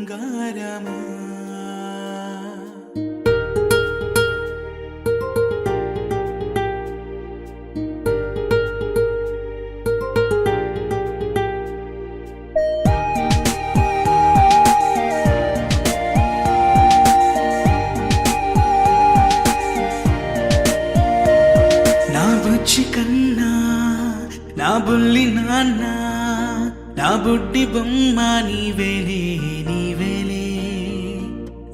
బంగారమా. నా బుజ్జి కన్నా నా బుల్లి నాన్న నా బుడ్డి బొమ్మ నీవేలే నీవేలే.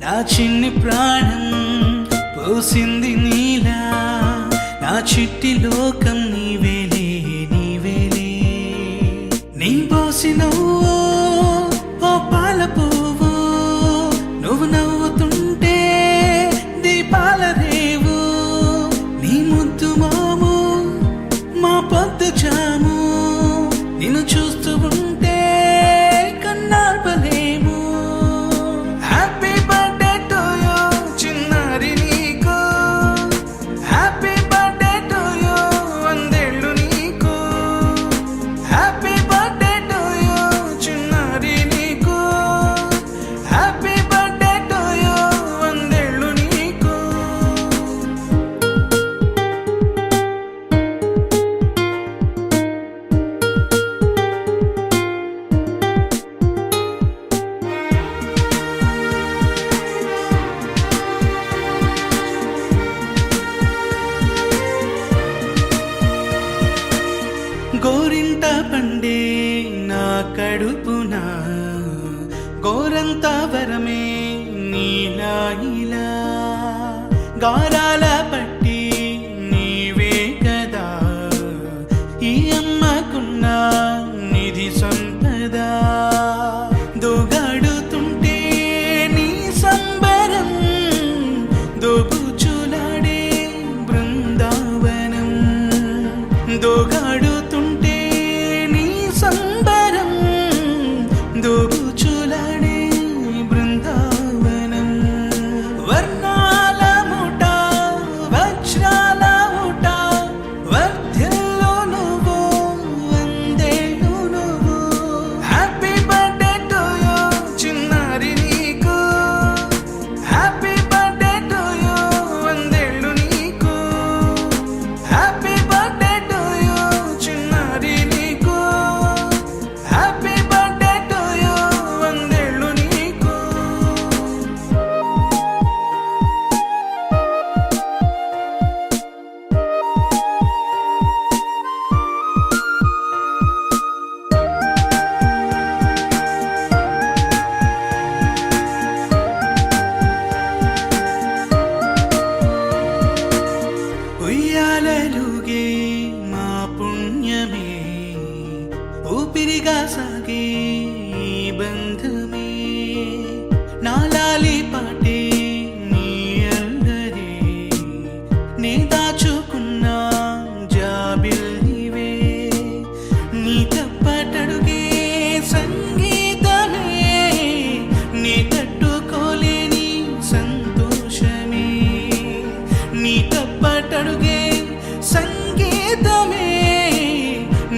నా చిన్ని ప్రాణం పోసింది నీలా నా చిట్టి లోకం నీవేలే నీవేలే. నీ పోసినవో ఓ పాల పువ్వు నువ్వు నవ్వుతుంటే దీపాల రేవు. నీ ముద్దు మాము మా పొద్దు జాము నిన్ను చూస్తూ ఉంటే కన్నార్పలేము. హ్యాపీ బర్త్డే టు యూ చిన్నారి నీకు, హ్యాపీ బర్త్డే టు యూ వందేళ్ళు నీకు, హ్యాపీ బర్త్డే టు యూ చిన్నారి నీకు, హ్యాపీ బర్త్డే టు యూ వందేళ్ళు నీకు. గోరింట పండే నా కడుపున గోరంత వరమే నీలా ఇలా. గారాల పట్టి నీవే కదా ఈ అమ్మకున్న నిధి సంపద. దోగాడుతుంటే నీ సంబరం దోబుచులాడే బృందావనం. దోగాడుతుంటే నీ సంబరం దోబుచులాడే బృందావనం. వర్ణాల ముఠ వజ్రాల ముఠ వర్ధిల్లు నువ్వు వందేళ్ళు నువ్వు. హ్యాపీ బర్త్డే టు యూ చిన్నారి నీకు, హ్యాపీ బర్త్డే టు యూ వందేళ్ళు నీకు, హ్యాపీ బర్త్డే టు యూ చిన్నారి నీకు, హ్యాపీ బర్త్డే టు యూ వందేళ్ళు నీకు. ఉయ్యాలలుగే మా పుణ్యమే ఊపిరిగా సాగే ఈ బంధమే. నాలాలి పాటే నీ అల్లరే నే దాచుకున్న జాబిల్లివే. నీ తప్పటడుగే సంగీతమే నీ తట్టుకోలేని సంతోషమే. నీ తప్పటడుగే సంగీతమే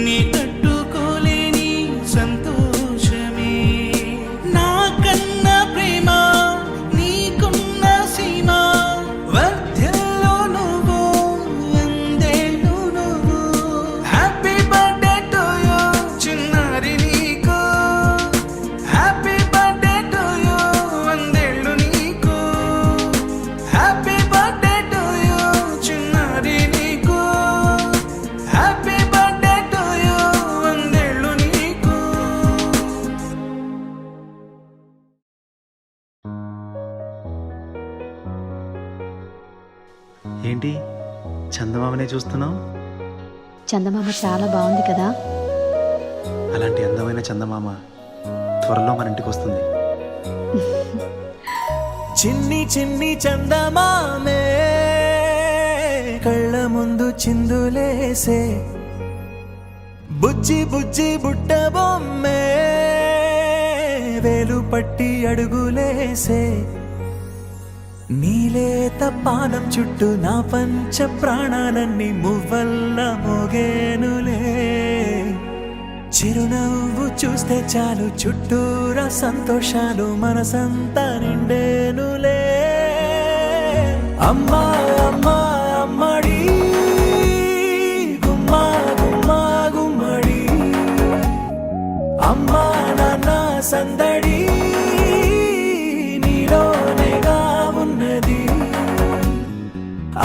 నీ తట్టుకోలేని సంతోషమే. నా కన్న ప్రేమ నీకున్న సీమ వర్ధిల్లు నువ్వు వందేళ్ళు నువ్వు. హ్యాపీ బర్త్డే టు యూ చిన్నారి నీకు, హ్యాపీ బర్త్డే టు యూ వందేళ్ళు నీకు, హ్యాపీ బర్త్డే టు యూ చిన్నారి నీకు, హ్యాపీ బర్త్డే టు యూ వందేళ్ళు నీకు. ఏంటి చందమామనే చూస్తున్నావు? చందమామ చాలా బాగుంది కదా. అలాంటి అందమైన చందమామ త్వరలో మన ఇంటికి వస్తుంది. చిన్ని చిన్ని చందమామే కళ్ళ ముందు చిందులేసే, బుజ్జి బుజ్జి బుట్ట బొమ్మే వేలు పట్టి అడుగులేసే. నీలేత పానం చుట్టూ నా పంచ ప్రాణాలన్నీ మువ్వల్ల మోగేనులే. చిరునవ్వు చూస్తే చాలు చుట్టూరా సంతోషాలు మనసంతా నిండేనులే. అమ్మా అమ్మా అమ్మడి గుమ్మా గుమ్మా గుమ్మడి, అమ్మా నాన్న సందడి నీలోనేగా ఉన్నది.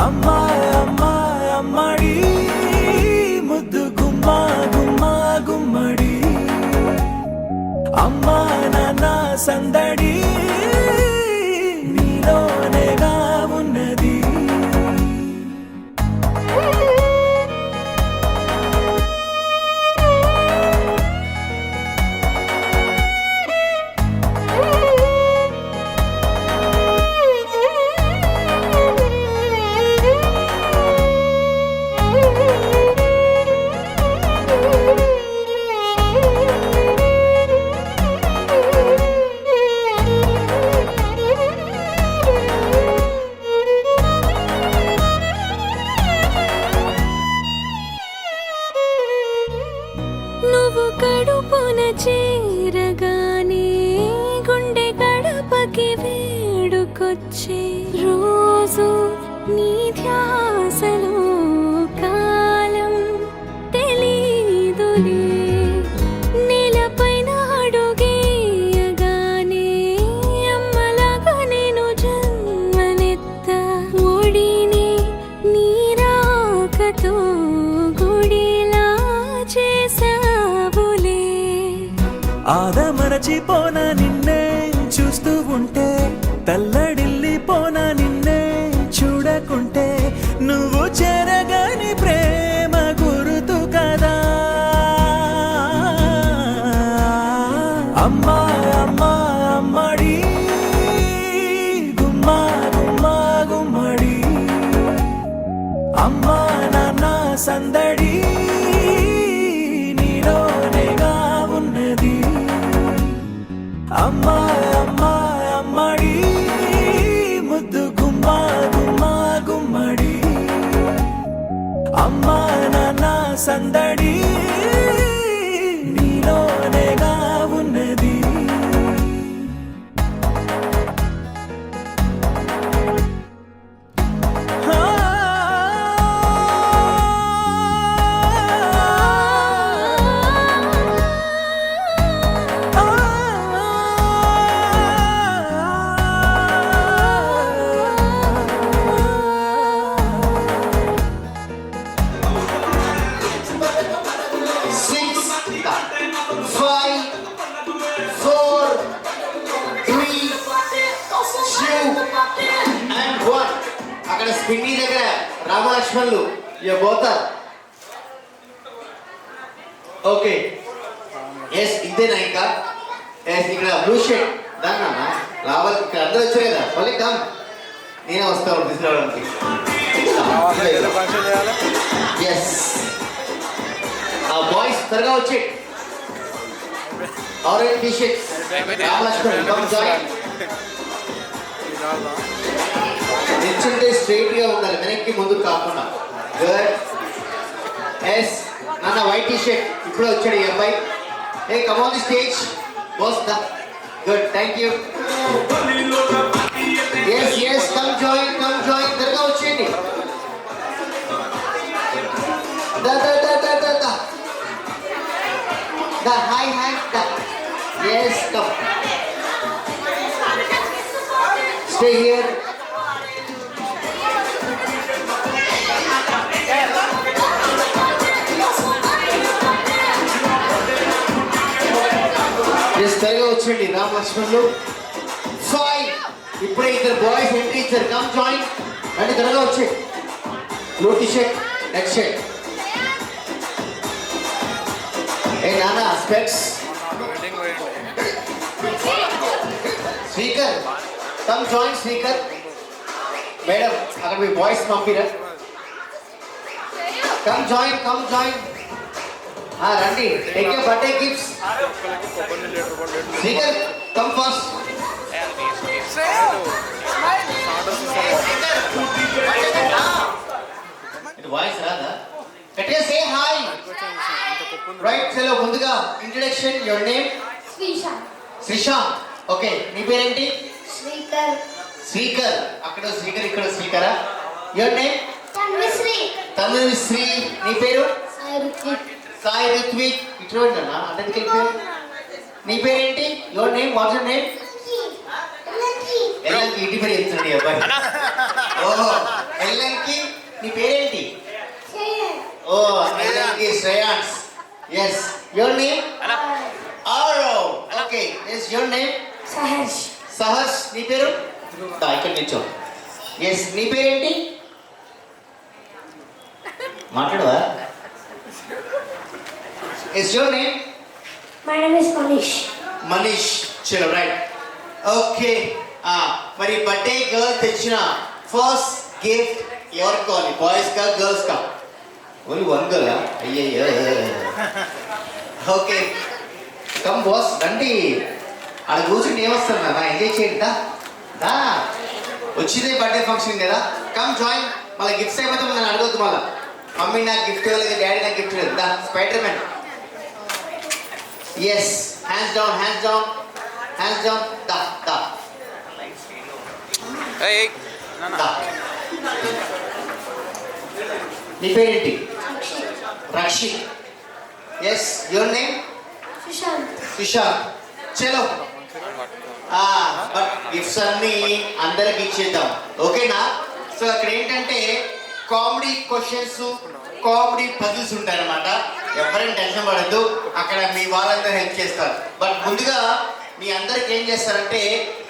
అమ్మా అమ్మా అమ్మడి ముద్దు గుమ్మా గుమ్మా గుమ్మడి, అమ్మా నాన్న సందడి నీలోనేగా ఉన్నది. నువ్వు కడుపున చేరగానే గుండె గడపకి వేడుకొచ్చే రోజు నీ ధ్యాసలో కాలం తెలీదులే. నేలపైన అడుగేయగానే అమ్మలాగా నేను జన్మనెత్త ఒడిని నీ రాకతో గుడిలా చేసావులే. ఆదమరచిపోన నిన్నే చూస్తూ ఉంటే, తల్లడిల్లిపోన నిన్నే చూడకుంటే, నువ్వు చెరగని ప్రేమ గుర్తు కదా. అమ్మా అమ్మా అమ్మడి గుమ్మా గుమ్మా గుమ్మడి, అమ్మా నాన్న సందడి నీలోనేగా ఉన్నది. అమ్మా అమ్మా అమ్మడి ముద్దు గుమ్మా గుమ్మా గుమ్మడి, అమ్మా నాన్న సందడి నీలోనేగా ఉన్నది. అక్కడ స్పిన్ని దగ్గర రామలక్ష్మణులు పోతారు. ఓకే ఎస్ ఇంతేనా? ఇంకా ఎస్ ఇక్కడ బ్లూ షర్ట్ దాన్ని రావాలి. ఇక్కడ అందరూ వచ్చారు కదా, మళ్ళీ కమ్ నేనే వస్తాను తీసుకురావడానికి. ఎస్ బాయ్స్ త్వరగా వచ్చి orange T shirts Ramalakshman come join. నిల్చుంటే స్ట్రైట్ గా ఉండాలి, వెనక్కి ముందు కాకుండా. గుడ్. ఎస్ నాన్న వైట్ టీ షర్ట్ ఇప్పుడే వచ్చాడు ఈ అబ్బాయి. ఏ come on the stage boss దా. Good, thank you. Yes yes come join త్వరగా వచ్చేయండి. దా దా దా దా దా దా దా హాయ్ హాయ్ దా. Yes come stay here. త్వరగా వచ్చండి రామ్ లక్ష్మణులు. ఫైవ్ ఇప్పుడే ఇద్దరు బాయ్స్ ఎంట్రీ ఇచ్చారు. కమ్ జాయిన్ రండి, త్వరగా వచ్చి. Blue T shirt red shirt. ఏ నాన్న specs. Speaker come join. Speaker madam అక్కడ మీ బాయ్స్ పంపిరా. కమ్ జాయిన్ రండి. Take your birthday gifts. Speaker come first. Voice రాదా? గట్టిగా సే హాయ్. రైట్ చలో ముందుగా introduction your name Sreesanth okay నీ పేరేంటి శ్రీకర్ అక్కడ శ్రీకర్ ఇక్కడ శ్రీకరా యువర్ నేమ్ తన్విశ్రీ నీ పేరు సాయి రుత్విక్ ఇట్లా అంటే నీ పేరేంటి your name what's your name Ellanki ఇంటి పేరు చెప్తున్నాడు అబ్బాయి ఓహో ఎల్లంకి నీ పేరేంటి ఓ Ellanki Shreyans yes your name Aaro okay yes your name Saharsh నీ పేరు ఇక్కడ నిల్చో ఎస్ నీ పేరేంటి మాట్లాడవా yes your name My name is Manish. Manish చలో రైట్ ఓకే మరి బర్త్డే గర్ల్ తెచ్చిన ఫస్ట్ గిఫ్ట్ ఎవరికి కావాలి బాయ్స్ కా గర్ల్స్ కా ఓన్లీ వన్ గర్ల్ అయ్యయ్యో ఓకే కమ్ బాస్ రండి ఆడ కూర్చుంటే ఏమొస్తారు నా ఎంజాయ్ చేయండి దా వచ్చిందే బర్త్డే ఫంక్షన్ కదా కమ్ జాయిన్ మళ్ళీ గిఫ్ట్స్ అయిపోతే మళ్ళీ అడగొద్దు మళ్ళీ మమ్మీ నాకు గిఫ్ట్ ఇవ్వలేదు డాడీ నాకు గిఫ్ట్ ఇవ్వలేదు దా Spider Man Yes, hands down, hands down, hands down. Da. Hey. Da. నీ పేరేంటి Rakshit yes your name Sushant చలో బట్ గిఫ్ట్స్ అన్ని అందరికి ఇచ్చేద్దాం ఓకేనా సో అక్కడ ఏంటంటే కామెడీ క్వశ్చన్స్ కామెడీ పజిల్స్ ఉంటాయన్నమాట ఎవరైనా టెన్షన్ పడద్దు అక్కడ మీ వాళ్ళందరూ హెల్ప్ చేస్తారు బట్ ముందుగా మీ అందరికి ఏం చేస్తారంటే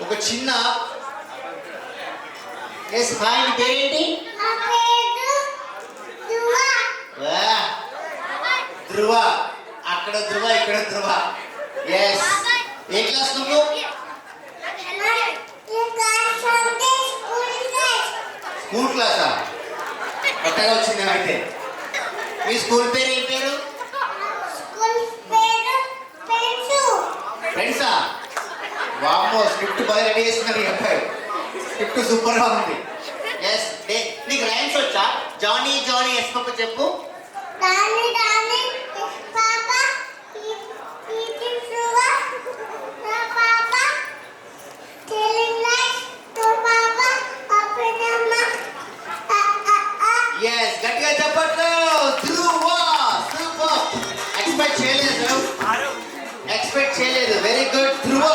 ఒక చిన్న ఎస్ హాయ్ నీ పేరేంటి ధ్రువ అక్కడ ధ్రువ ఇక్కడ ధ్రువ ఎస్ ఏ క్లాస్ నువ్వు స్కూల్ క్లాసా కొత్తగా వచ్చింది అయితే మీ స్కూల్ పేరు ఏం పేరు ఫ్రెండ్సా వామ్మో స్క్రిప్ట్ బాగా రెడీ చేస్తున్నారు ఈ అబ్బాయి స్క్రిప్ట్ సూపర్ గా ఉంది ఎస్ నీకు రైమ్స్ వచ్చా జానీ జానీ ఎస్ పాప చెప్పు ఎస్ గట్టిగా చెప్పట్లు ధ్రువ సూపర్ ఎక్స్పెక్ట్ చేయలేదు వెరీ గుడ్ ధ్రువ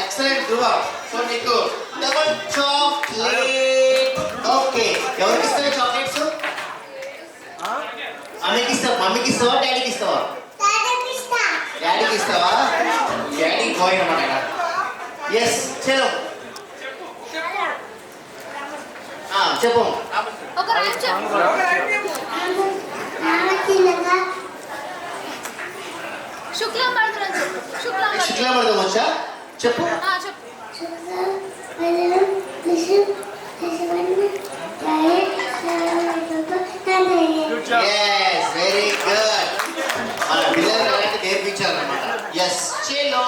ఎక్సలెంట్ ధ్రువ సో నీకు డబుల్ చాక్లెట్ ఓకే ఎవరికి ఇస్తావు చాక్లెట్స్ అమ్మకి ఇస్తావా మమ్మీకి ఇస్తావా డాడీకి ఇస్తావా డాడీకి ఇస్తావా డాడీకి బాయ్ అన్నమాట ఎస్ చలో చెప్పు శుక్లామర్థం వచ్చా చెప్పు వెరీ గుడ్ మన పిల్లలు అలాంటి నేర్పించాలన్నమాట ఎస్ చలో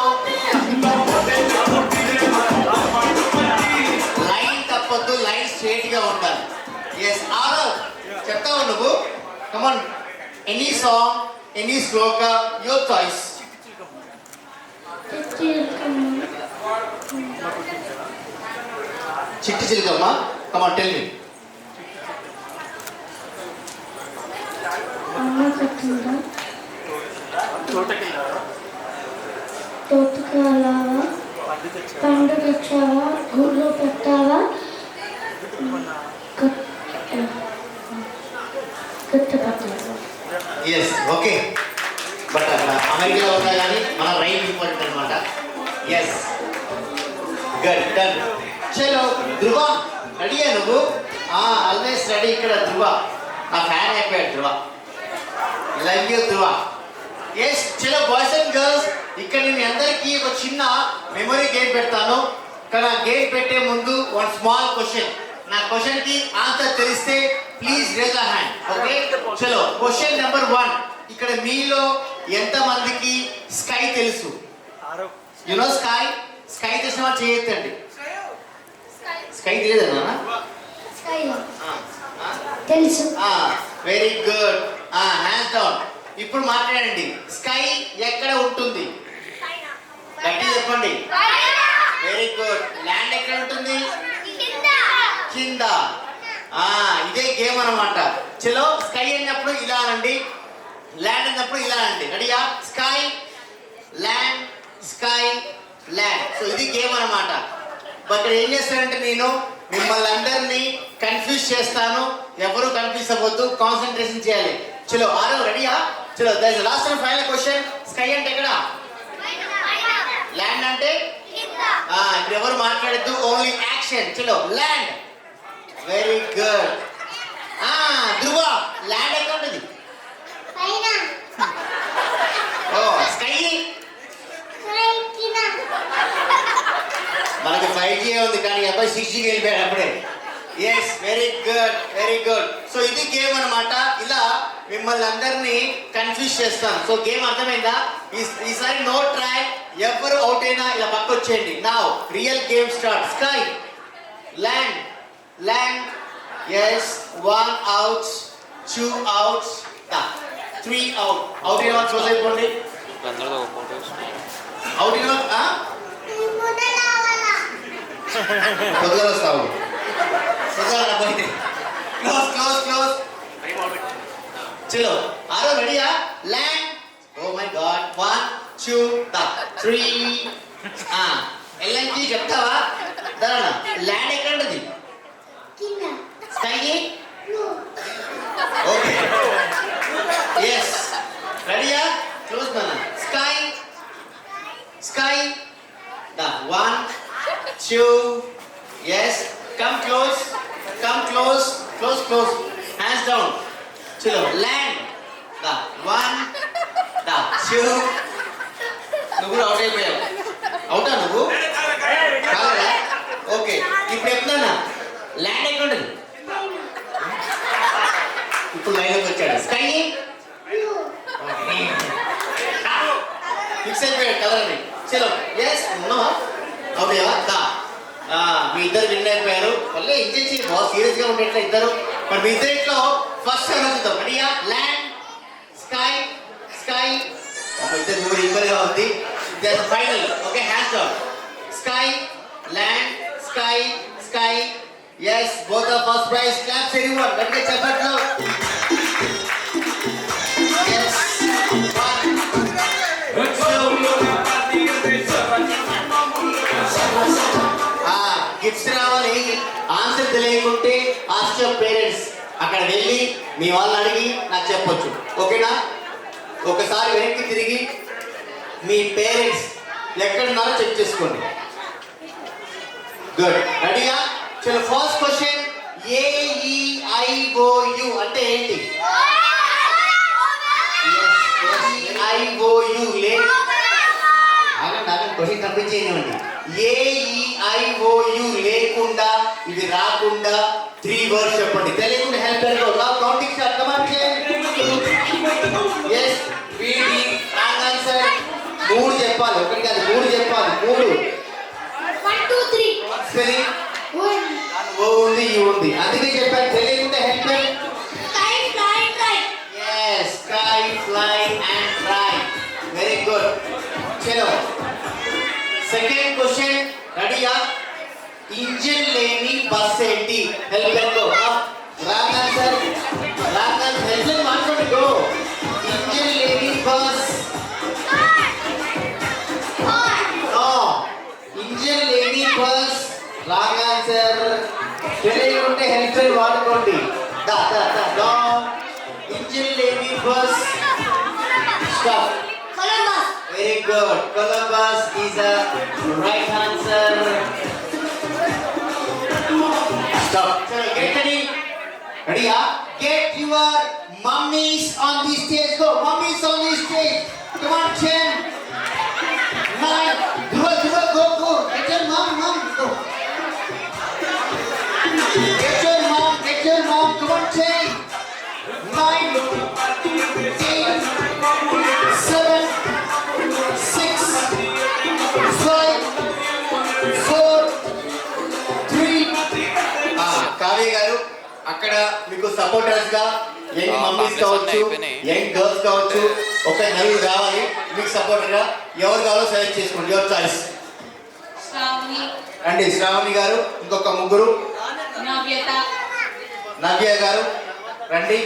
లైన్ తప్పొద్దు లైన్ స్ట్రేట్ గా ఉండాలి ఎస్ ఆరో చెప్తావు నువ్వు come on any song any shloka your choice చిట్టి చిలుకమ్మ కమాన్ టెల్ మీ అమ్మ కట్టిందా తోటకాలావా పండు తెచ్చావా ఊళ్ళో పెట్టావా ఎస్ ఓకే బట్ అక్కడ అమెరికాలో ఉన్నా కానీ మన రైట్ ఇంపార్టెంట్ అనమాట ఎస్ గుడ్ డన్ చలో ధ్రువ రెడీయా నువ్వు ఆల్వేస్ రెడీ ఇక్కడ ధ్రువ నా ఫ్యాన్ అయిపోయాడు ధ్రువ లవ్ యూ ధ్రువ ఎస్ చలో బాయ్స్ అండ్ గర్ల్స్ ఇక్కడ నేను అందరికీ ఒక చిన్న మెమరీ గేమ్ పెడతాను కానీ ఆ గేమ్ పెట్టే ముందు వన్ స్మాల్ క్వశ్చన్ నా క్వశ్చన్ కి ఆన్సర్ తెలిస్తే please raise a hand okay చలో క్వశ్చన్ నెంబర్ 1 ఇక్కడ మీలో ఎంత మందికి స్కై తెలుసు యునో స్కై తెలిసిన వాళ్ళు చేయొద్దండి స్కై తెలియదన్నా తెలుసు వెరీ గుడ్ హ్యాండ్స్ డౌన్ ఇప్పుడు మాట్లాడండి. స్కై ఎక్కడ ఉంటుంది? గట్టి చెప్పండి. Very good. ల్యాండ్ ఎక్కడ ఉంటుంది? కింద. ఇదే గేమ్ అన్నమాట. చలో, స్కై అన్నప్పుడు ఇలా అనండి, ల్యాండ్ అన్నప్పుడు ఇలా అనండి. రెడీయా? Sky land, sky land. So ఇది గేమ్ అన్నమాట. ఇక్కడ ఏం చేస్తానంటే నేను మిమ్మల్ని అందరినీ కన్ఫ్యూజ్ చేస్తాను. ఎవరు కన్ఫ్యూజ్ అవ్వద్దు, కాన్సన్ట్రేషన్ చేయాలి. చలో ఆరో రెడీయా? చలో, that is last and final question. Sky అంటే ఎక్కడ? ల్యాండ్ అంటే ఇప్పుడు ఎవరు మాట్లాడద్దు, ఓన్లీ యాక్షన్. చలో, land. Very good. Dhruva, land ఎక్కడ ఉంటుంది? ఓ, స్కై మనకి 5G ఉంది కానీ అబ్బాయి 6Gకి వెళ్ళిపోయాడు అప్పుడే. Yes, very good, very good. So ఇది గేమ్ అన్నమాట. ఇలా మిమ్మల్ని అందరినీ కన్ఫ్యూజ్ చేస్తాను. సో గేమ్ అర్థమైందా? ఈసారి నో ట్రై. ఎవరు అవుట్ అయినా ఇలా పక్క వచ్చేయండి. Now real game start. Sky land, land. Yes, 1 out, 2 outs, 3 out. Out అయిన వాళ్ళు క్లోజ్ అయిపోండి. అవుట్ అయిన పొద్దుగా వస్తావు. Close close close. చలో ఆరో రెడీయా? ల్యాండ్. Oh my god. 1 2 3. ఎల్ఎన్కి చెప్తావా? దానా ల్యాండ్ ఎక్కడ ఉంటుంది? స్కై. Okay, yes. రెడీయా? క్లోజ్ నాన్న. Sky, sky. 1 2. Yes, come close, come close, close, close. Hands down. Chilo, land. 1 2. నువ్వు అవుట్ అయిపోయావు. అవుటా నువ్వు? కాదా? ఓకే, ఇప్పుడు ఎప్పుడన్నా ల్యాండ్ ఎక్కడ ఉంటుంది? ఇప్పుడు లైన్లోకి వచ్చాడు. స్కై ఫిక్స్ అయిపోయాడు కలర్ అని. చలో, ఎస్. ఉన్నావా? అవుతాయా? మీ ఇద్దరు విన్ అయిపోయారు. మళ్ళీ ఎంజాయ్ చేసి బాగా సీరియస్ గా ఉండేట్లా ఇద్దరు. మరి మీ ఇద్దరిలో ఫస్ట్ చూద్దాం. రెడీయా? Land, sky, sky. ఇద్దరు మూడు ఈక్వల్ గా ఉంది. Final. Okay, hands down. Sky land, sky, sky. Yes, both of first prize. Claps everyone. గట్టిగా చప్పట్లు. ఎస్, 1 గిఫ్ట్స్ రావాలి. ఆన్సర్ తెలియకుంటే ఆస్క్ యువర్ పేరెంట్స్. అక్కడ వెళ్ళి మీ వాళ్ళని అడిగి నాకు చెప్పొచ్చు. ఓకేనా? ఒకసారి వెనక్కి తిరిగి మీ పేరెంట్స్ ఎక్కడున్నారో చెక్ చేసుకోండి. గుడ్. రెడీయా? చలో, ఫస్ట్ క్వశ్చన్. AEIOU అంటే ఏంటి? AEIOU క్వశ్చన్ కంప్లీట్ చేయండి. AEIOU లేకుండా, ఇది రాకుండా 3 వర్డ్స్ చెప్పండి. తెలియకుండా హెల్ప్ కౌంటింగ్ స్టార్ట్. కమాండ్ చేయండి. ఎస్, వీడి రాంగ్ ఆన్సర్. 3 చెప్పాలి, ఒకటి కాదు 3 చెప్పాలి. 3. 1 2 3. స్పెల్లింగ్ ఓ ఉంది, యు ఉంది. అందుకే చెప్పాను తెలియకుండా help. Sky fly try. Yes, sky fly and try. Very good. చలో, సెకండ్ క్వశ్చన్. రెడీయా? ఇంజిన్ లేని బస్ ఏంటి? హెల్ప్ ఎక్కో. Wrong answer, wrong answer. Help మాట్లాడి గో. ఇంజిన్ లేని బస్. నో, ఇంజిన్ లేని బస్. Wrong answer. తెలియకుంటే హెల్ప్ వాడుకోండి. నో, ఇంజిన్ లేని bus. Stop. Columbus. Very good. Columbus is a right answer. Stop. Get ready. Ready? Get your mummies on the stage. Go. Mummies on the stage. Come on, 10, 9. Go. Get your mom. Go. Get your mom. Come on, 10, 9, 8, 7, 6, 5, 4, 3. Kavya గారు అక్కడ మీకు supporters గా young mummies కావచ్చు, young girls కావచ్చు, ఒక నలుగురు కావాలి మీకు సపోర్ట్గా. ఎవరు కావాలో సెలెక్ట్ చేసుకోండి, యువర్ చాయిస్. శ్రావణి, రండి శ్రావణి గారు, ఇంకొక ముగ్గురు. నవ్యత, నవ్య గారు రండి.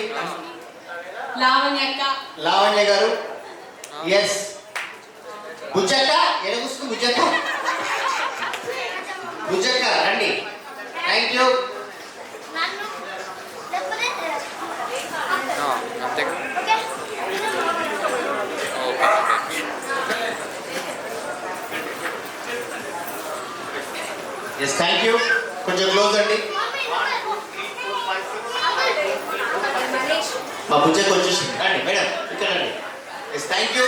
లావణ్యక్క, లావణ్య గారు, ఎస్. బుజ్జక్క ఎనగుస్తు బుజ్జక్క, బుజ్జక్క రండి. Thank you. అంతే ఎస్ థ్యాంక్ యూ. కొంచెం క్లోజ్ అండి. మా బుజ్జక్క వచ్చేసింది. రండి మేడం, ఇక్కడ రండి. Yes thank you.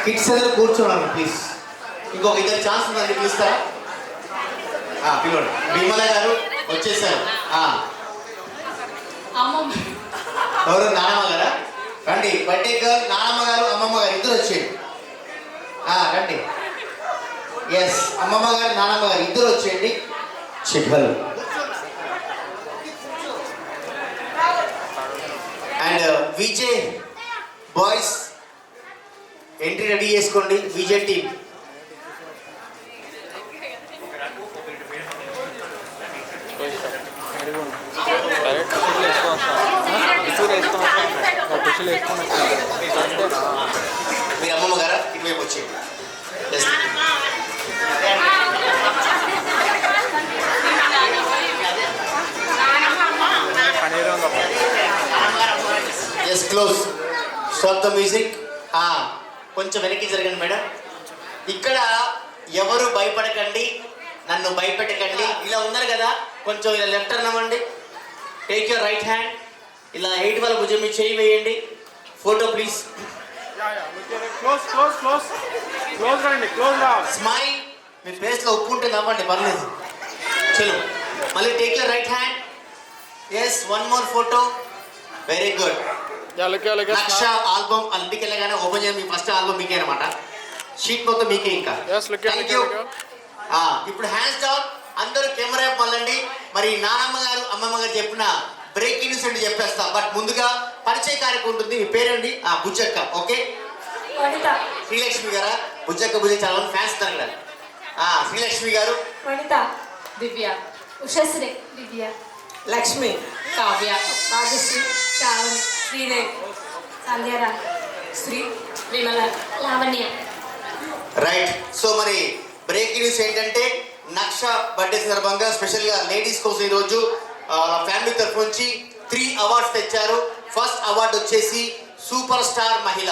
కిడ్స్ అందరూ కూర్చోండి ప్లీజ్. ఇంకొక ఇద్దరు ఛాన్స్ ఉందండి, పిలుస్తారా? పిలవండి. విమల గారు వచ్చేసారు. అమ్మమ్మ, ఎవరు? నానమ్మ గారా? రండి. బర్త్డే గర్ల్ నానమ్మ గారు, అమ్మమ్మ గారు ఇద్దరు వచ్చేయండి. రండి. ఎస్, అమ్మమ్మ గారు నానమ్మ గారు ఇద్దరు వచ్చేయండి. చిక్కలు and Vijay boys entry ready చేసుకోండి. విజయ్ టీమ్. డైరెక్ట్ పిసులు వేసుకొని మీరు అమ్మమ్మ గారా ఇటువైపు వచ్చేయండి. Yes. Yes close. Stop the music. కొంచెం వెనక్కి జరగండి మేడం. ఇక్కడ ఎవరు భయపడకండి, నన్ను భయపెట్టకండి. ఇలా ఉన్నారు కదా, కొంచెం ఇలా లెఫ్ట్ అన్నామండి. Take your right hand. ఇలా 8 వాళ్ళ భుజం మీద చేయి వేయండి. Photo please. స్మైల్. మీ ఫేస్లో ఉప్పు ఉంటే నవ్వండి, పర్లేదు. చలో మళ్ళీ take your right hand. Yes, one more photo. Very good. Lakh album అందుకే వెళ్ళగానే ఓపెన్ చేయండి. మీ ఫస్ట్ ఆల్బమ్ మీకే అనమాట. షీట్ మొత్తం మీకే. ఇంకా థ్యాంక్ యూ. ఇప్పుడు హ్యాండ్స్ డౌన్. అందరూ కెమెరా మళ్ళండి. మరి నానమ్మ గారు అమ్మమ్మ గారు చెప్పిన బ్రేకింగ్ న్యూస్ అంటే చెప్పేస్తా. బట్ ముందుగా పరిచయ కార్యక్రమం ఉంటుంది. మీ పేరండి? బుజ్జక్క. ఓకే. వనిత, శ్రీలక్ష్మి గారా? బుజ్జక్క బుజ్జ చాలా మంది ఫ్యాన్స్ ఉన్నారు కదా. శ్రీలక్ష్మి గారు. వనిత, దివ్య, ఉషశ్రీ, దివ్య, లక్ష్మి, కావ్య, రాజశ్రీ, శ్రావణి, శ్రీదేవి, సంధ్యారా, శ్రీ, విమల, లావణ్య. రైట్. సో మరి బ్రేకింగ్ న్యూస్ ఏంటంటే నక్ష బర్త్డే సందర్భంగా స్పెషల్గా లేడీస్ కోసం ఈరోజు ఫ్యామిలీ తరఫు నుంచి 3 అవార్డ్స్ తెచ్చారు. ఫస్ట్ అవార్డు వచ్చేసి సూపర్ స్టార్ మహిళ,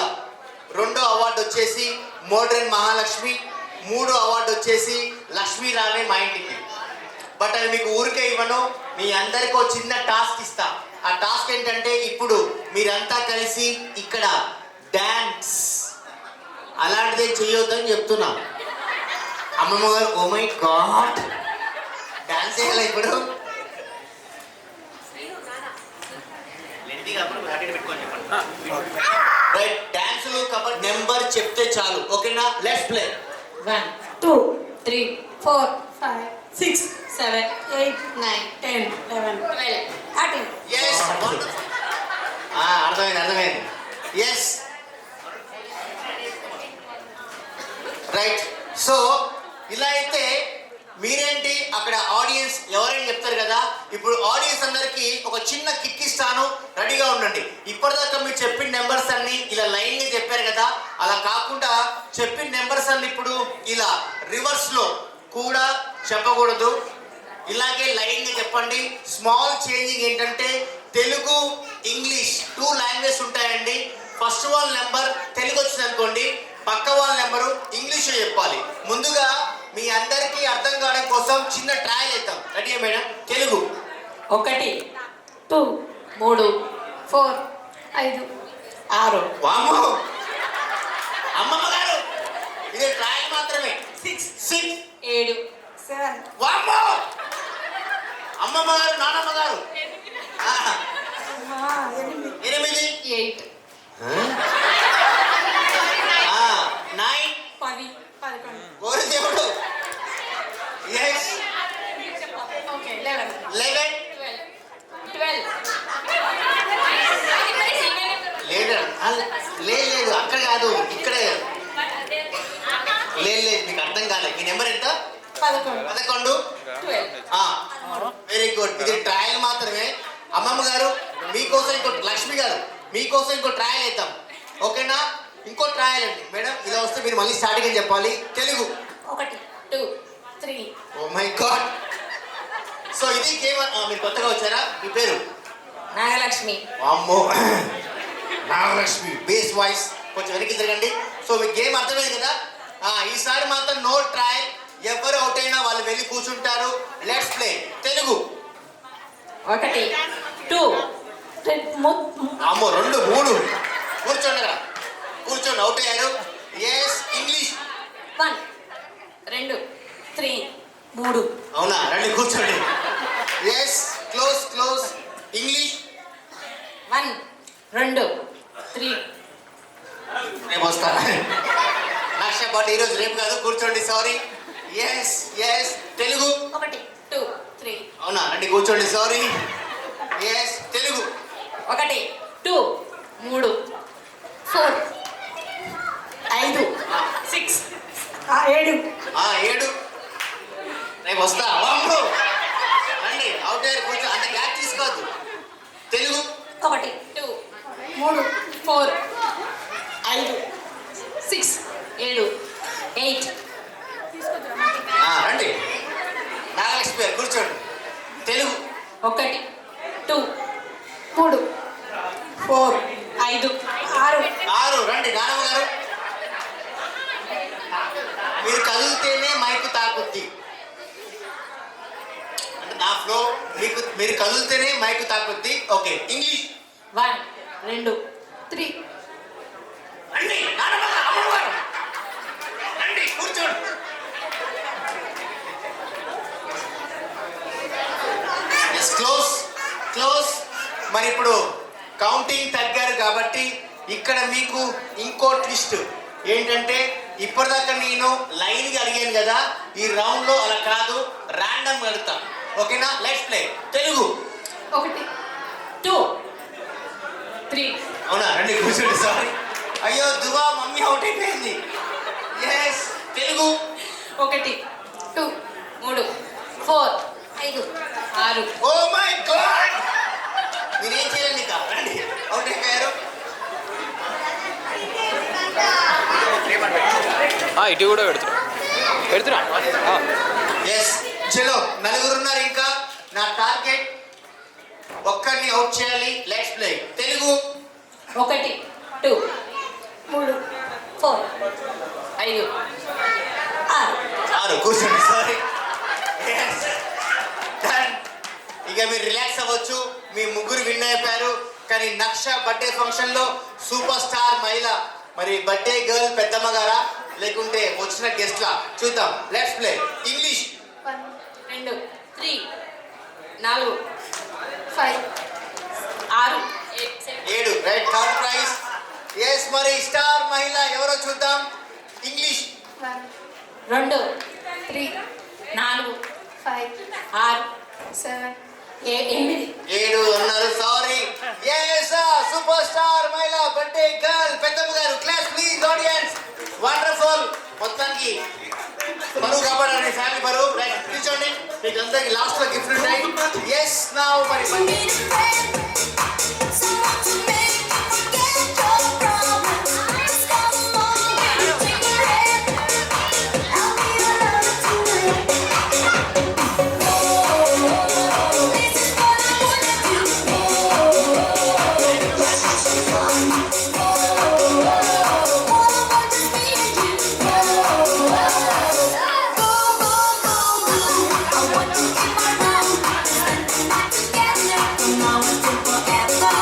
రెండో అవార్డు వచ్చేసి మోడ్రన్ మహాలక్ష్మి, మూడో అవార్డు వచ్చేసి లక్ష్మీ రాణి మా ఇంటికి. బట్ అది మీకు ఊరికే ఇవ్వను, మీ అందరికీ ఒక చిన్న టాస్క్ ఇస్తా. ఆ టాస్క్ ఏంటంటే ఇప్పుడు మీరంతా కలిసి ఇక్కడ డాన్స్ అలాంటిదే చేయొద్దని చెప్తున్నా. అమ్మమ్మ గారు ఓ మై గాడ్ డాన్స్ చేయాలి ఇప్పుడు. రైట్, డాన్సులు కబడ్డీ నెంబర్ చెప్తే చాలు. ఓకేనా? Let's play. 1 2 3 4 5 6 7 8 9 10 11 12 13. yes అర్థమైంది. Yes right. సో ఇలా అయితే మీరేంటి అక్కడ ఆడియన్స్ ఎవరైనా చెప్తారు కదా. ఇప్పుడు ఆడియన్స్ అందరికి ఒక చిన్న కిక్ ఇస్తాను, రెడీగా ఉండండి. ఇప్పటిదాకా మీరు చెప్పిన నెంబర్స్ అన్ని ఇలా లైన్గా చెప్పారు కదా, అలా కాకుండా చెప్పిన నెంబర్స్ అన్ని ఇప్పుడు ఇలా రివర్స్లో కూడా చెప్పకూడదు, ఇలాగే లైన్గా చెప్పండి. స్మాల్ చేంజింగ్ ఏంటంటే తెలుగు ఇంగ్లీష్ 2 లాంగ్వేజ్ ఉంటాయండి. ఫస్ట్ వాళ్ళ నెంబర్ తెలుగు వచ్చింది అనుకోండి, పక్క వాళ్ళ నెంబరు ఇంగ్లీష్ చెప్పాలి. ముందుగా మీ అందరికీ అర్థం కావడం కోసం చిన్న ట్రయల్ చేద్దాం. Ready madam? తెలుగు 1 2 3 4 5 6 వామ్మో అమ్మమ్మ గారు ఇది ట్రయల్ మాత్రమే. 6 7 7 వామ్మో అమ్మమ్మ గారు నానమ్మ గారు 8 8 9 10 11 కోరి దేవుడు. Yes okay 11 11 12 11 very good. ఇది ట్రయల్ మాత్రమే. అమ్మమ్మ గారు మీకోసం ఇంకో లక్ష్మి గారు మీకోసం ఇంకో ట్రయల్ వేద్దాం, ఓకేనా? ఇంకో ట్రయల్ అండి మేడం. ఇలా వస్తే మీరు మళ్ళీ స్టార్టింగ్ అని చెప్పాలి. Telugu 1 2 3. Oh my god. So ఇది గేమ్. మీరు కొత్తగా వచ్చారా? మీ పేరు? నాగలక్ష్మి. అమ్మో నాగలక్ష్మి. బేస్ వాయిస్ కొంచెం వెనక్కి తిరగండి. సో మీ గేమ్ అర్థమైంది కదా? ఈసారి మాత్రం నో ట్రయల్. ఎవరు అవుట్ అయినా వాళ్ళు వెళ్ళి కూర్చుంటారు. Let's play. తెలుగు 1 2 అమ్మో 2 3 కూర్చోండి కదా, కూర్చోండి. అవుట్ అయ్యారు. ఎస్. ఇంగ్లీష్ 1 2 3 3. అవునా? రండి కూర్చోండి. ఎస్. క్లోజ్. ఇంగ్లీష్ 1 2 3. రేపు వస్తా. లక్ష పాటు ఈరోజు రేపు కాదు. కూర్చోండి. సారీ. ఎస్. తెలుగు 1 2 3. అవునా? రండి కూర్చోండి. సారీ. ఎస్. తెలుగు 1 2 3 4 5 6 7. 7. రేపు వస్తా. అమ్మో రండి. అవుట్ అయ్యారు. కూర్చో. అంత గ్యాప్ తీసుకోవద్దు. తెలుగు 1 2 3 4 5 6 7 8. రండి. నాగలక్ష్మి గారు కూర్చోండి. తెలుగు 1 2 3 4 5 6. 6. రండి. నానమ్మ గారు మీరు కదిలితేనే మైకు తాకుద్ది. అంటే నా ఫ్లో మీరు కదిలితేనే మైకు తాకుద్ది. ఓకే. ఇంగ్లీష్ 1 2 3. రండి. నానమ్మ గారు, అమ్మమ్మ గారు రండి కూర్చోండి. క్లోజ్. మరి ఇప్పుడు కౌంటింగ్ తగ్గారు కాబట్టి ఇక్కడ మీకు ఇంకో ట్విస్ట్ ఏంటంటే, ఇప్పటిదాకా నేను లైన్గా అడిగాను కదా, ఈ రౌండ్లో అలా కాదు, ర్యాండమ్ అడుగుతా. ఓకేనా? Let's play. తెలుగు 1 2 3. అవునా? రండి కూర్చోండి. సారీ. అయ్యో దువా మమ్మీ అవుట్ అయిపోయింది. Yes. Telugu 1 2 3 4 5 6. Oh my god. మీరేం చేయాలి ఇక? రండి. అవుట్ అయిపోయారు. ఇటు కూడా పెడుతున్నా. ఎస్. చలో 4 ఉన్నారు ఇంకా. నా టార్గెట్ ఒక్కరిని అవుట్ చేయాలి. Let's play. తెలుగు 1 2 3 4 5 6. కూర్చోండి. సారీ. ఇక మీరు రిలాక్స్ అవ్వచ్చు. మీ ముగ్గురు విన్ అయిపోయారు. కానీ నక్ష బర్త్డే ఫంక్షన్ లో సూపర్ స్టార్ మహిళ, మరి బర్త్డే గర్ల్ పెద్దమ్మ గారా లేకుంటే వచ్చిన గెస్ట్ లా చూద్దాం. Let's play. English 1 2 3 4 5 6 7. Right. Third prize. Yes. మరి స్టార్ మహిళ ఎవరో చూద్దాం. ఇంగ్లీష్ 2 3 4 5 6 7 8. ఉన్నారు. సారీ. ఎస్. సూపర్ స్టార్ మహిళ బర్త్డే గర్ల్ పెద్దమ్మ గారు. Class please audience. వండర్ఫుల్. మొత్తానికి బరువు కాపాడండి. ఫ్యామిలీ బరువు. రైట్. కూర్చోండి. మీకు అందరికి లాస్ట్ లో గిఫ్ట్ ఉంటాయి. ఎస్. నౌ మరి Forever.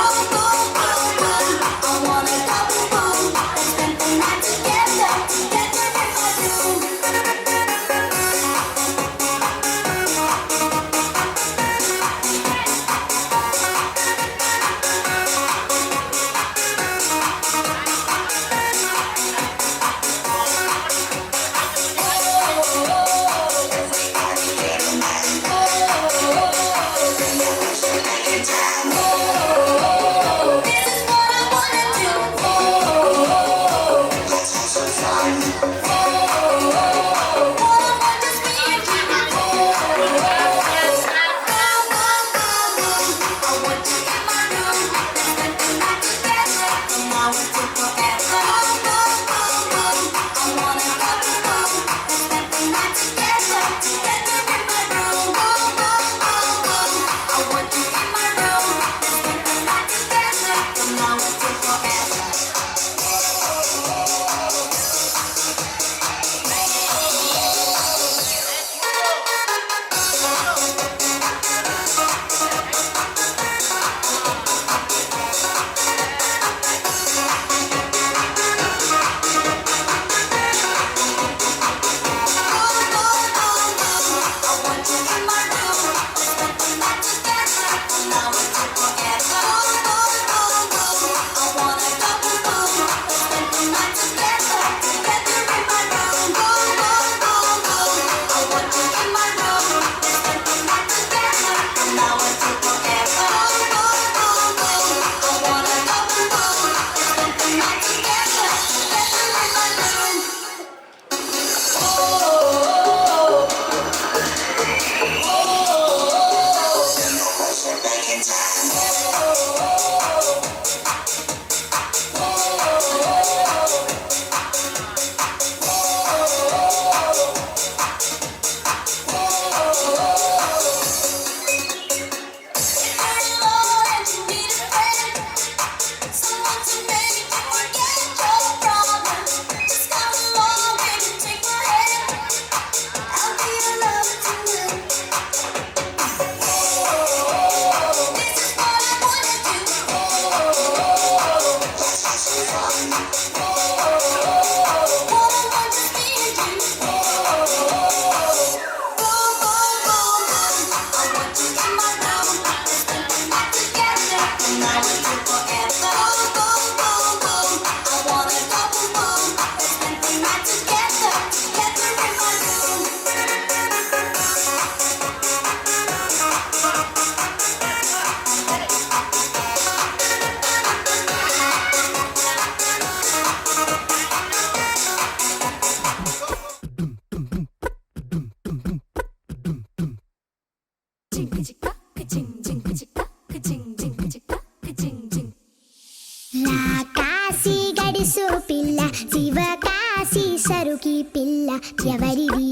కాశీ గడిసు పిల్ల శివ కాశీ సరుకి పిల్ల ఎవరిది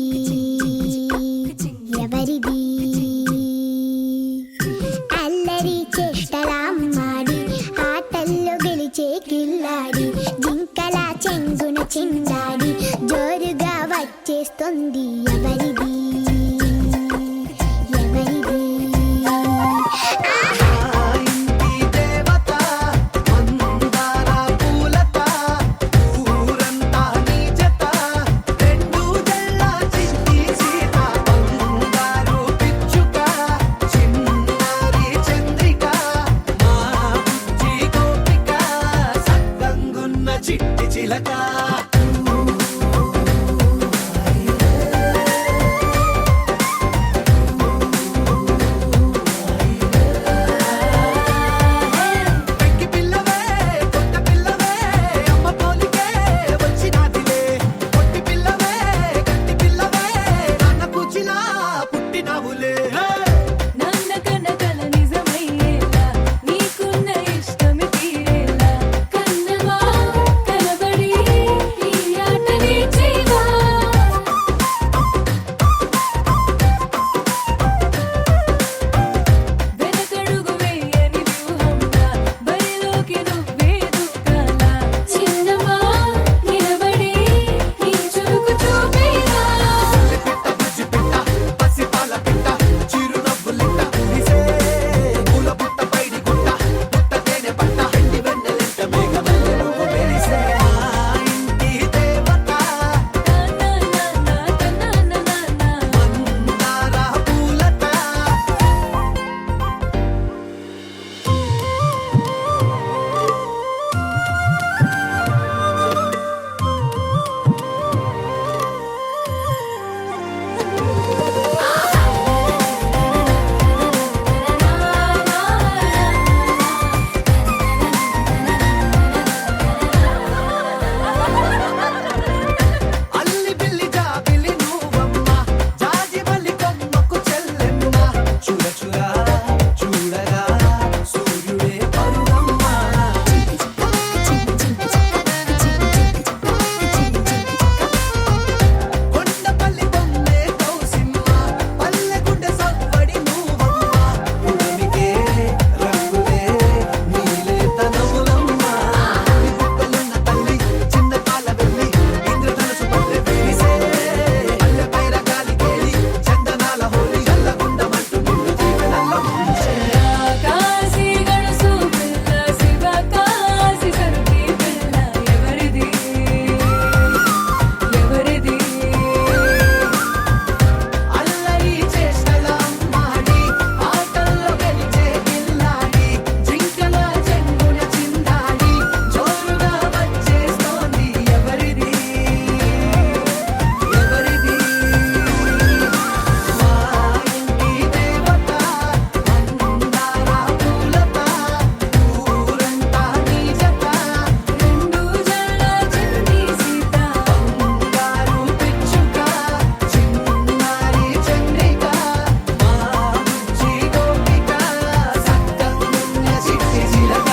ఎవరిది అల్లరి చేష్టలామ్మాడి ఆటల్లో గెలిచే కిల్లాడి జింకల చెంగున చిందాడి జోరుగా వచ్చేస్తుంది ఎవరిది ఎవరిది ఇంటి దేవత మందార పూలత ఊరంతా నీ జత రెండు జల్ల చిట్టి సీత బంగారు పిచ్చుక చిన్నారి చంద్రిక మా బుజ్జి గోపిక సక్కంగున్న చిట్టి చిలక పెంకి పిల్లవే కొత్త పిల్లవే అమ్మ పోలికే వచ్చినాదిలే పొట్టి పిల్లవే గట్టి పిల్లవే నాన్న కూచిలా పుట్టినావులే నాన్న కనకల నిజమయ్యేలా నీకున్న ఇష్టమి తీరేలా కన్నవా కనబడి ఈ ఆటని చేయవా వెనకడుగు వేయని వ్యూహంలా బరిలోకి నువ్వే దూకాలా చిన్నవా నిలబడి నీ చురుకు చూపేవా పిట్ట బుజ్జి పిట్ట పసిపాల పిట్ట చిరునవ్వులిట్ట నిసే పూల పుట్ట పైడి గుట్ట పుట్ట తేనె పట్ట ఎండి వెన్నెలింట మేఘమల్లె నువ్వు మెరిసే మా ఇంటి దేవత మందార పూలత అల్లి బిల్లి జాబిలి నువ్వమ్మ జాజి మల్లి కొమ్మకు చెల్లెమ్మ చూడ చూడ చూడగా సూర్యుడే పరువమ్మ కొండపల్లి బొమ్మే కౌసిమ్మ పల్లె గుండె సవ్వడి నువ్వమ్మ ఉడమికే రంగులే నీలే తనములమ్మ నీ బుగ్గలున్న తల్లి చిన్న పాల వెళ్ళి ఇంద్రధనుసు పల్లె వేసే పల్లె పైర గాలి కేలి చందనాల హోలీ చల్లగుండమంటూ నిన్ను జీవనల్ల ముంచే కాశీ గడుసు పిల్ల శివ కాశీ సరుకి పిల్ల ఎవరిది ఎవరిది అల్లరి చేష్టల అమ్మాడి ఆటల్లో గెలిచే గిల్లాడి జింకల చెంగున చిందాడి జోరుగా వచ్చేస్తోంది ఎవరిది ఎవరిది మా ఇంటి దేవత మందార పూలత ఊరంతా నీ జత రెండు జల్ల చిన్ని సీత బంగారు పిచ్చుక చిన్నారి చంద్రిక మా బుజ్జి గోపిక సక్కంగున్న చిట్టి చిలక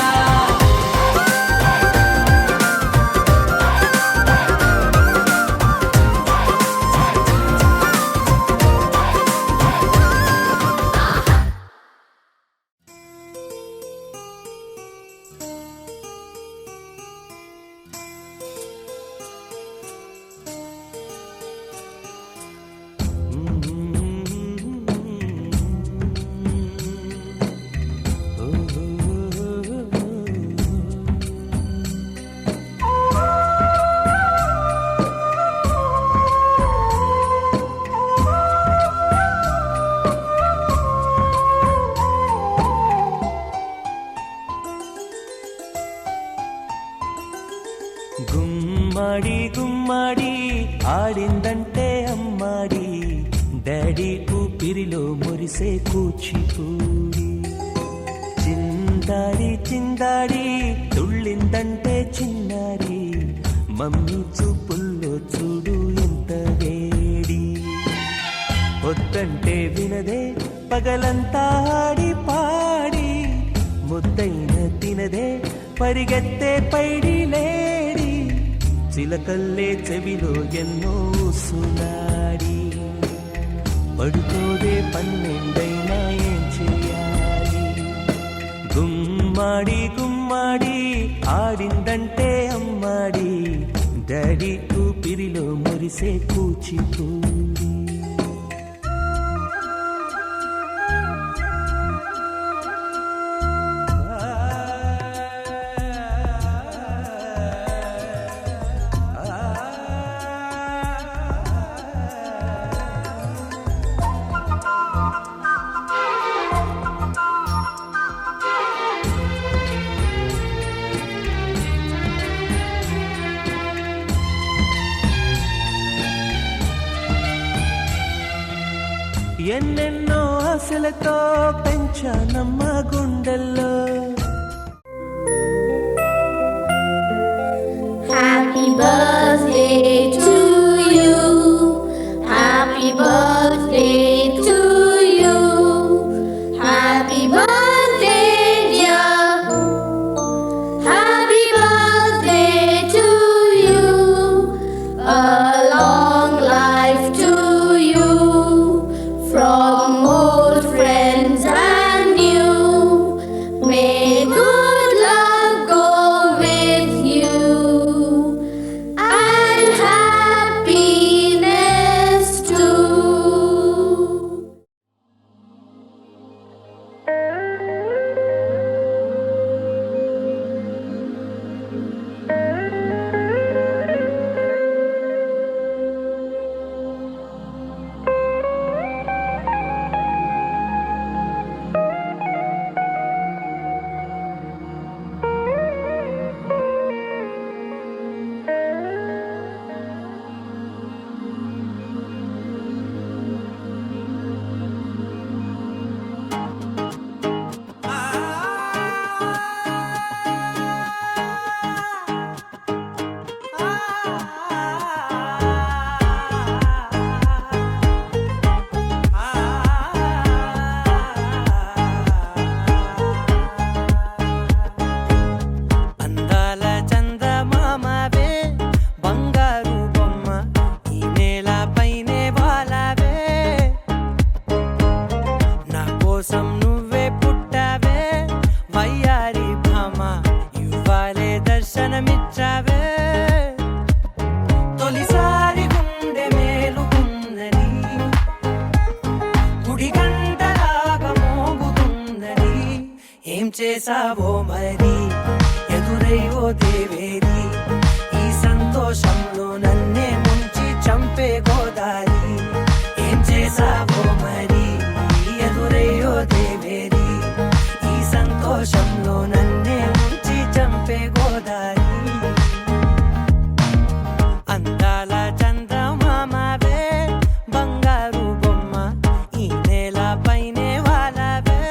గుమ్మడి గుమ్మడి ఆడిందంటే అమ్మాడి డాడీ ఊపిరిలో మురిసే కూచిపూడి చిందాడి చిందాడి తుళ్ళిందంటే చిన్నారి మమ్మీ చూపుల్లో చూడు ఎంత వేడి వద్దంటే వినదే పగలంతా ఆడి పాడి ముద్దైన తినదే పరిగెత్తే పైడి లేడి చిలకల్లే చెవిలో ఎన్నో సునాడి పడుకోదే పన్నెండైనా ఏం చేయాలి గుమ్మాడి గుమ్మాడి ఆడిందంటే అమ్మాడి డాడీ ఊపిరిలో మురిసే కూచిపూడి ఎన్నెన్నో ఆశలతో పెంచానమ్మ గుండెల్లో Happy birthday to you. Happy birthday to you. Happy birthday, dear. Happy birthday to you. A long life to you. From old friends and new. May good luck go with you. And happiness too. అందాల చందమామవే బంగారు బొమ్మ ఈ నేల పైనే వాలావే నా కోసం నువ్వే పుట్టావే వయ్యారి భామ ఇవ్వాలే దర్శనమిచ్చావే తొలిసారి గుండె మేలుకుందని గుడి గంటలాగా మోగుతుందని ఏం చేసావో మరి ఎదురై ఓ దేవేరి ఈ సంతోషంలో నన్నే ముంచి చంపే గోదారి ఏం చేసావో మరి ఎదురై ఓ దేవేరి ఈ సంతోషంలో నన్నే ముంచి చంపే గోదారి అందాల చందమామవే బంగారు బొమ్మ ఈ నేల పైనే వాలావే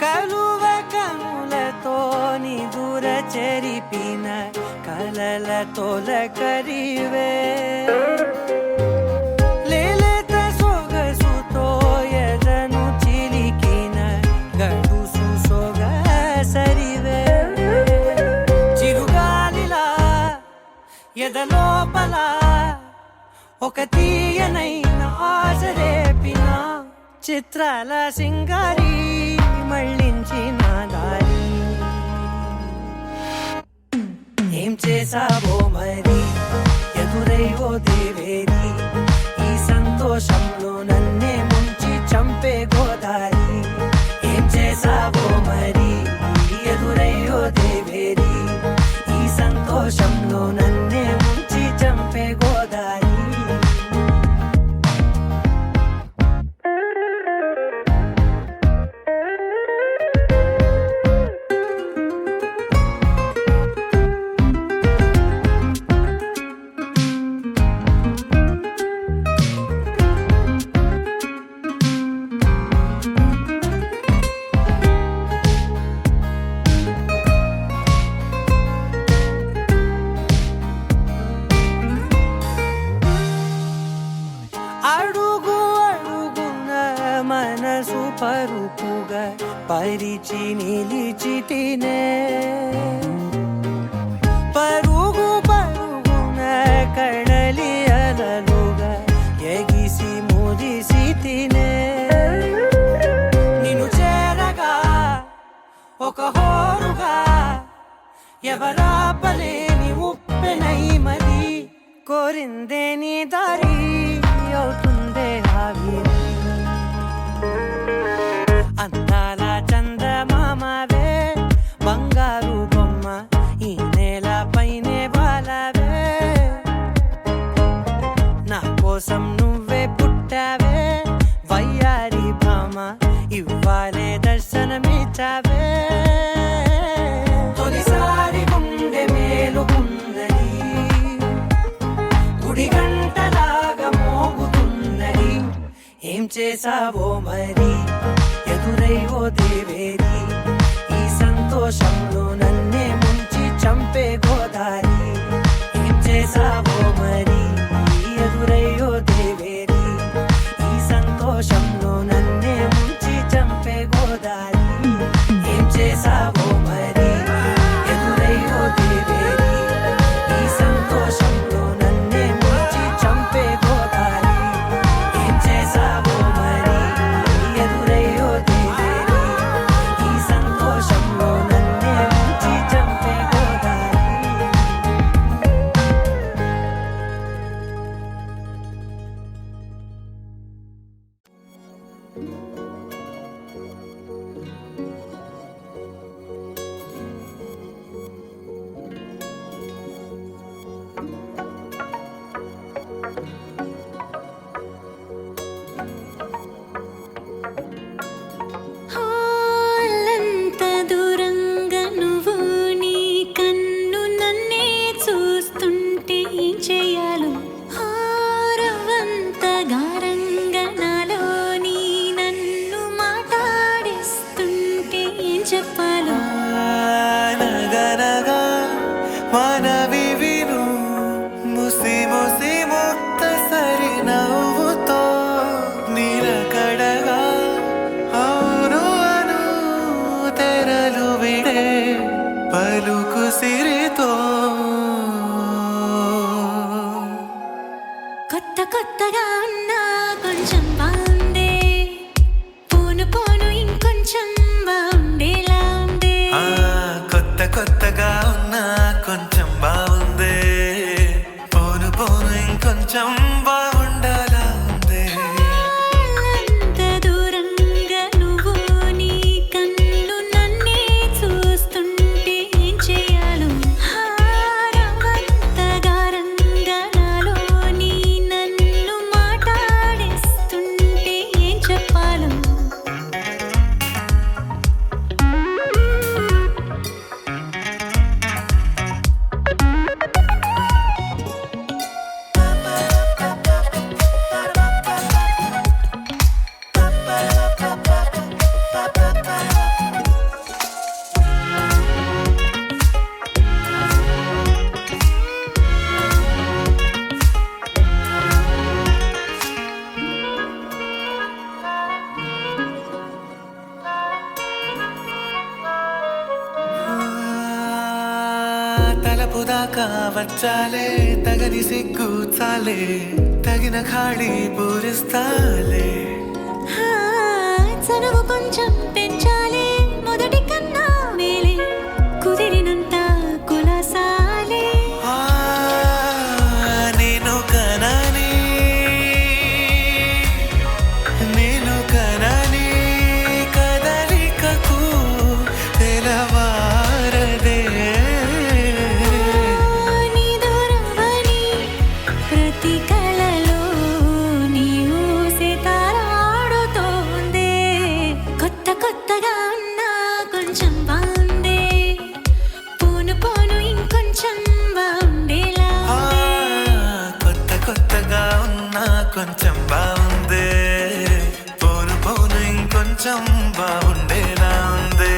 కలువ కనులతో నిదుర చెరిపిన కలల తొలకరివే లేలేత సొగసుతో ఎదను చిలికిన గడుసు సొగసరివే చిరుగాలిలా ఎదలోపల ఒక తీయనైన ఆశ రేపిన చిత్రాల సింగారి మళ్ళించిన దారి ఏం చేసావో మరి ఎదురై ఓ దేవేరి ఈ సంతోషంలో నన్నే ముంచి చంపే గోదారి ఏం చేసావో మరి ఎదురై ఓ దేవేరి ఈ సంతోషంలో నన్నే ముంచి చంపే గోదారి మనసు పరుపుగా పరిచి నిలిచితినే పరుగు పరుగున కడలి అలలుగా ఎగిసి మురిసి తినే నిన్ను చేరగా ఒక హోరుగా ఎవరాపలేని ఉప్పెనై మరి కోరిందే నీ దారి అవుతుందే ఆవిరి అందాల చందమామవే బంగారు బొమ్మ ఈ నేల పైనే బాలవే నా కోసం నువ్వే పుట్టావే వయ్యారి భామ ఇవ్వాలే దర్శనమిచ్చావే తొలిసారి గుండె మేలుకుందని గుడి గంటలాగా మోగుతున్నది ఏం చేసావో మరి ఎదురై ఓ దేవేరి ఈ సంతోషంలో నన్నే ముంచి చంపే గోదారి ఏం చేసావో మరి ఎదురై ఓ దేవేరి ఈ సంతోషంలో నన్నే ముంచి చంపే గోదారి ఏం చేసావో మరి ఎదురై ఓ దేవేరి ఈ సంతోషంలో నన్నే ముంచి చంపే గోదారి ఏం చేసావో మరి ఎదురై ఓ దేవేరి ఈ సంతోషంలో నన్నే ముంచి చంపే గోదారి హాలంత దూరంగా నువ్వు నీ కన్ను నన్నే చూస్తుంటే ఏం చెయ్యాలో హారవంత గారంగా నాలోని నన్ను మాట్లాడిస్తుంటే ఏం చెప్పాలో నగనగా మనవి విను ముసి ముసి ముక్త సరి నవ్వుతో నిలకడగా అవును అను తెరలు విడే పలుకు సిరితో కొత్త కొత్తగా ఉన్నా కొంచెం బాగుందే పోను పోను ఇంకొంచెం బాగుండేలా ఉందే ఆ కొత్త కొత్తగా ఉన్నా కొంచెం బాగుందే పోను పోను ఇంకొంచెం బాగుండాలా ఉందే అంత దూరంగా నువ్వు నీ కన్ను నన్నే చూస్తుంటే ఏం చేయాలో హారవంత గారంగా నాలోని నన్ను మాట్లాడిస్తుంటే ఏం చెప్పాలో తలపు దాకా వచ్చాలే తగని సిగ్గు చాలే తగిన ఖాళీ పూరిస్తాలే చనువు కొంచెం పెంచాలి మొదటి కన్నా మేలే కుదిరినంత కులాసాలే ఆ, నేను కనని కదలికకు తెలవారదే నీ దూరమని ప్రతి కలలో నీ ఊసే తారాడుతోందే కొత్త కొత్తగా ఉన్నా కొంచెం బాగుందే పోను పోను ఇంకొంచెం బాగుండేలా ఆ, కొత్త కొత్తగా ఉన్నా కొంచెం బాగుందే పోను పోను ఇంకొంచెం బాగుండేలా ఉందే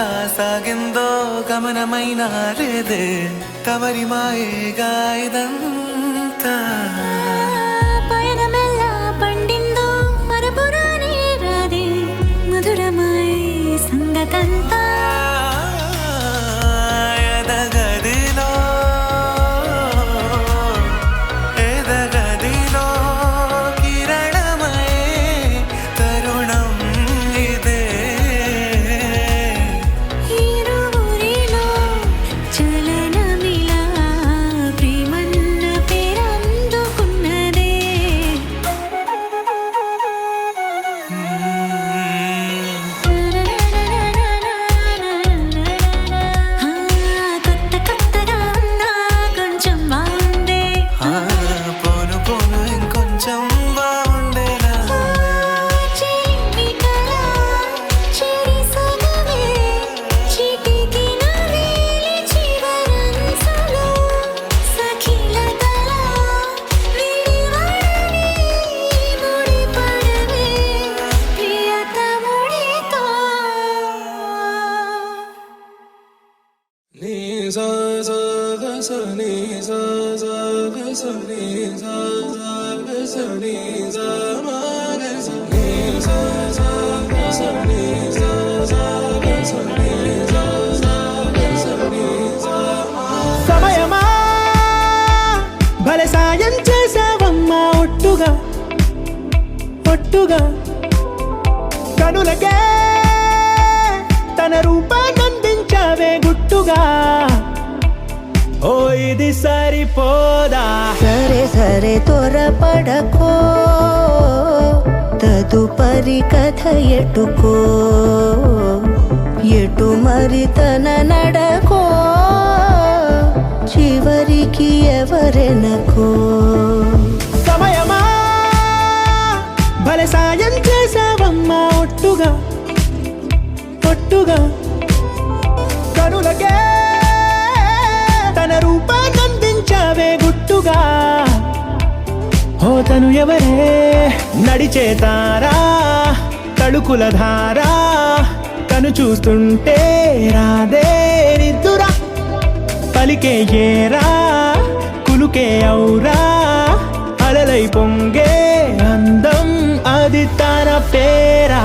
ఎలా సాగిందో గమనమైన లేదే తమరి మాయేగా ఇదంతా పయనమెల్లా పండిందో మరపురాని రాదే మధురమై సంగతంతా ఎదగదిలో కిరణమై తరుణం ఇదే ఇరువురిలో చలనమిలా ప్రేమన్న పేరందుకున్నదే కొత్త కొత్తగా ఉన్నా కొంచెం బాగుందే పోను పోను ఇంకొంచెం బాగుండేలా చిలిపికల చిరిసగమే చిటికిన వేలి చివరంచులో సఖిలతల విడివడని ముడిపడవే ప్రియతముడితో సమయమా భలే సాయం చేసావమ్మా ఒట్టుగా ఒట్టుగా కనులకే తన రూపాన్నందించావే గుట్టుగా ఓ ఇది సరిపోదా సరే సరే త్వరపడకో తదుపరి కథ ఎటుకో ఎటు మరి తన నడకో చివరికి ఎవరెనకో సమయమా భలే సాయం చేసావమ్మా ఒట్టుగా ఒట్టుగా కనులకే తన రూపాన్నందించావే గుట్టుగా ఓ తను ఎవరే నడిచే తారా తళుకుల ధారా తను చూస్తుంటే రాదే నిద్దురా పలికే ఏరా కులుకే ఔరా అలలై పొంగే అందం అది తన పేరా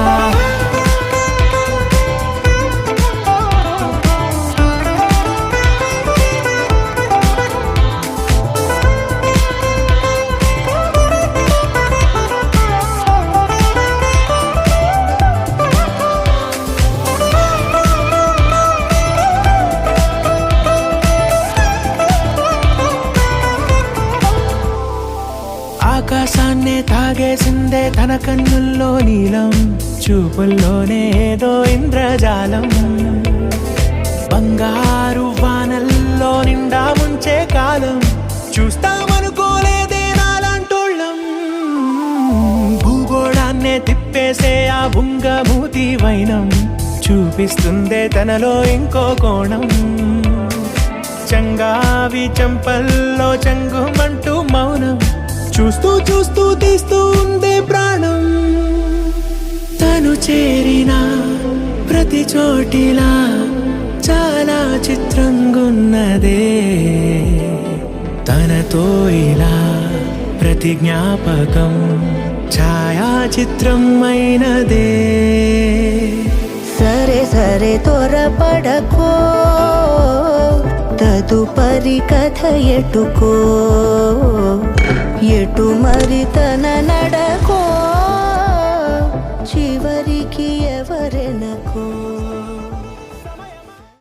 ఆకాశాన్నే తాగేసిందే తన కన్నుల్లో నీలం చూపుల్లోనే ఏదో ఇంద్రజాలం బంగారు వానల్లో నిండా ముంచే కాలం చూస్తామనుకోలేదే నాలాంటోళ్ళం భూగోళాన్నే తిప్పేసే ఆ బుంగమూతి వైనం చూపిస్తుందే తనలో ఇంకో కోణం చంగావి చంపల్లో చంగుమంటూ మౌనం చూస్తూ చూస్తూ తీస్తూ ఉందే ప్రాణం తను చేరిన ప్రతి చోటిలా చాలా చిత్రంగున్నదే తనతో ఇలా ప్రతి జ్ఞాపకం ఛాయాచిత్రం అయినదే సరే సరే త్వరపడకో తదుపరి కథ ఎటుకో ఎటు మరి తన నడకో చివరికి ఎవరెనకో